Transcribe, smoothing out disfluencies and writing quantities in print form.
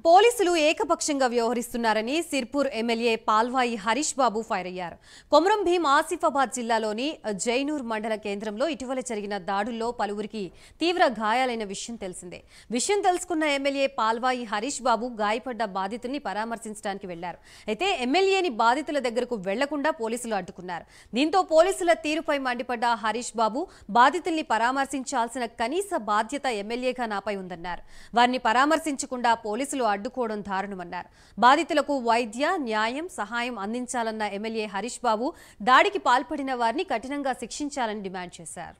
పోలీసులు ఏకపక్షంగా వ్యవహరిస్తున్నారని సిర్పూర్ ఎమ్మెల్యే పాల్వాయి హరీష్ బాబు ఫైర్ అయ్యారు. కొమరం భీం ఆసిఫాబాద్ జిల్లాలోని జైనూర్ మండల కేంద్రంలో ఇటీవల జరిగిన దాడుల్లో పలువురికి తీవ్ర గాయాలైన విషయం తెలిసిందే. విషయం తెలుసుకున్న ఎమ్మెల్యే పాల్వాయి హరీష్ బాబు గాయపడ్డ బాధితుల్ని పరామర్శించడానికి వెళ్లారు. అయితే ఎమ్మెల్యేని బాధితుల దగ్గరకు వెళ్లకుండా పోలీసులు అడ్డుకున్నారు. దీంతో పోలీసుల తీరుపై మండిపడ్డ హరీష్ బాబు బాధితుల్ని పరామర్శించాల్సిన కనీస బాధ్యత ఎమ్మెల్యేగా నాపై ఉందన్నారు. వారిని పరామర్శించకుండా పోలీసులు అడ్డుకోవడం దారుణమన్నారు. బాధితులకు వైద్య న్యాయం సహాయం అందించాలన్న ఎమ్మెల్యే హరీష్ బాబు దాడికి పాల్పడిన వారిని కఠినంగా శిక్షించాలని డిమాండ్ చేశారు.